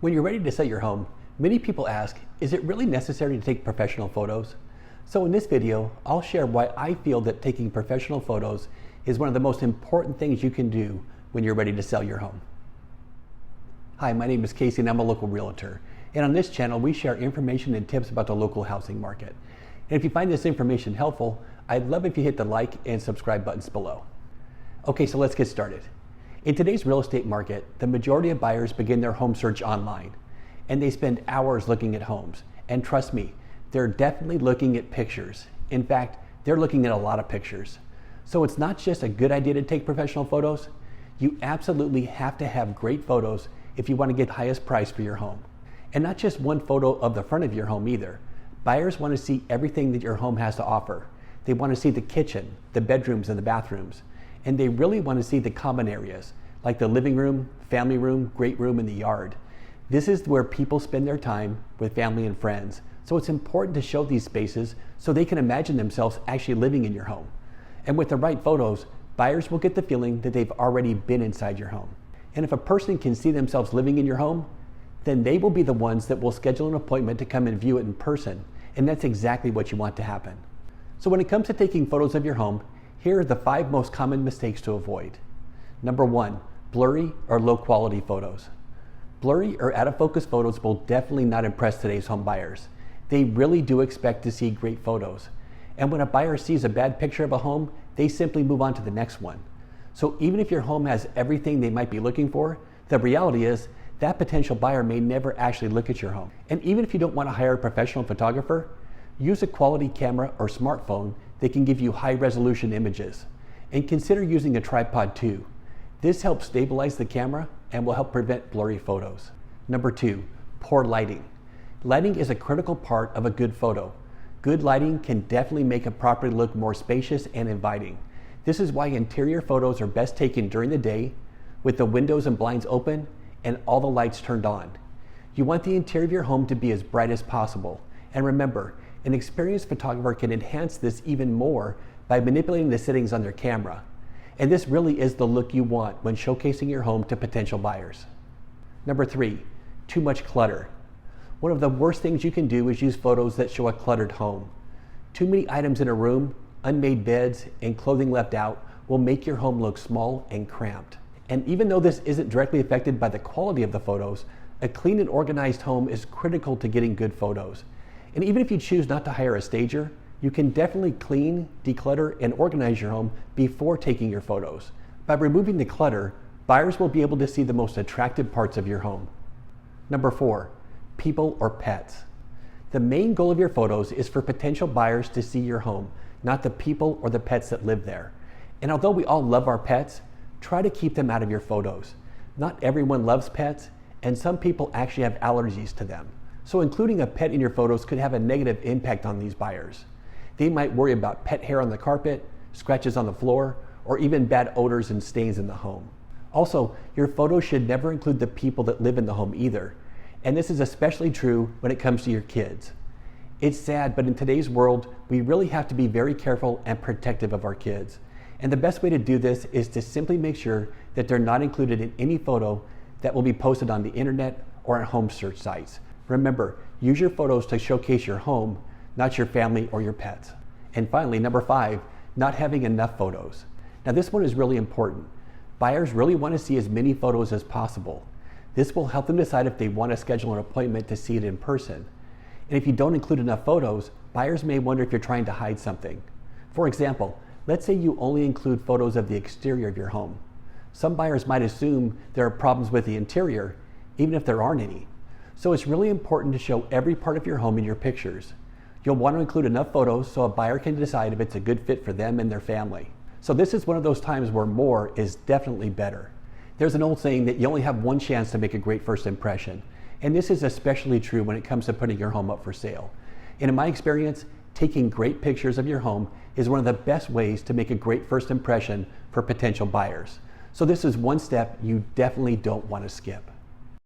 When you're ready to sell your home, many people ask, is it really necessary to take professional photos? So in this video, I'll share why I feel that taking professional photos is one of the most important things you can do when you're ready to sell your home. Hi, my name is Casey and I'm a local realtor. And on this channel, we share information and tips about the local housing market. And if you find this information helpful, I'd love if you hit the like and subscribe buttons below. Okay, so let's get started. In today's real estate market, the majority of buyers begin their home search online, and they spend hours looking at homes. And trust me, they're definitely looking at pictures. In fact, they're looking at a lot of pictures. So it's not just a good idea to take professional photos, you absolutely have to have great photos if you want to get the highest price for your home. And not just one photo of the front of your home either. Buyers want to see everything that your home has to offer. They want to see the kitchen, the bedrooms, and the bathrooms. And they really want to see the common areas, like the living room, family room, great room, and the yard. This is where people spend their time with family and friends. So it's important to show these spaces so they can imagine themselves actually living in your home. And with the right photos, buyers will get the feeling that they've already been inside your home. And if a person can see themselves living in your home, then they will be the ones that will schedule an appointment to come and view it in person. And that's exactly what you want to happen. So when it comes to taking photos of your home, here are the 5 most common mistakes to avoid. Number 1, blurry or low quality photos. Blurry or out of focus photos will definitely not impress today's home buyers. They really do expect to see great photos. And when a buyer sees a bad picture of a home, they simply move on to the next one. So even if your home has everything they might be looking for, the reality is that potential buyer may never actually look at your home. And even if you don't want to hire a professional photographer, use a quality camera or smartphone that can give you high resolution images. And consider using a tripod too. This helps stabilize the camera and will help prevent blurry photos. Number 2, poor lighting. Lighting is a critical part of a good photo. Good lighting can definitely make a property look more spacious and inviting. This is why interior photos are best taken during the day with the windows and blinds open and all the lights turned on. You want the interior of your home to be as bright as possible. And remember, an experienced photographer can enhance this even more by manipulating the settings on their camera. And this really is the look you want when showcasing your home to potential buyers. Number 3, too much clutter. One of the worst things you can do is use photos that show a cluttered home. Too many items in a room, unmade beds, and clothing left out will make your home look small and cramped. And even though this isn't directly affected by the quality of the photos, a clean and organized home is critical to getting good photos. And even if you choose not to hire a stager, you can definitely clean, declutter, and organize your home before taking your photos. By removing the clutter, buyers will be able to see the most attractive parts of your home. Number 4, people or pets. The main goal of your photos is for potential buyers to see your home, not the people or the pets that live there. And although we all love our pets, try to keep them out of your photos. Not everyone loves pets, and some people actually have allergies to them. So including a pet in your photos could have a negative impact on these buyers. They might worry about pet hair on the carpet, scratches on the floor, or even bad odors and stains in the home. Also, your photos should never include the people that live in the home either. And this is especially true when it comes to your kids. It's sad, but in today's world, we really have to be very careful and protective of our kids. And the best way to do this is to simply make sure that they're not included in any photo that will be posted on the internet or on home search sites. Remember, use your photos to showcase your home, not your family or your pets. And finally, number 5, not having enough photos. Now this one is really important. Buyers really want to see as many photos as possible. This will help them decide if they want to schedule an appointment to see it in person. And if you don't include enough photos, buyers may wonder if you're trying to hide something. For example, let's say you only include photos of the exterior of your home. Some buyers might assume there are problems with the interior, even if there aren't any. So it's really important to show every part of your home in your pictures. You'll want to include enough photos so a buyer can decide if it's a good fit for them and their family. So this is one of those times where more is definitely better. There's an old saying that you only have one chance to make a great first impression. And this is especially true when it comes to putting your home up for sale. And in my experience, taking great pictures of your home is one of the best ways to make a great first impression for potential buyers. So this is one step you definitely don't want to skip.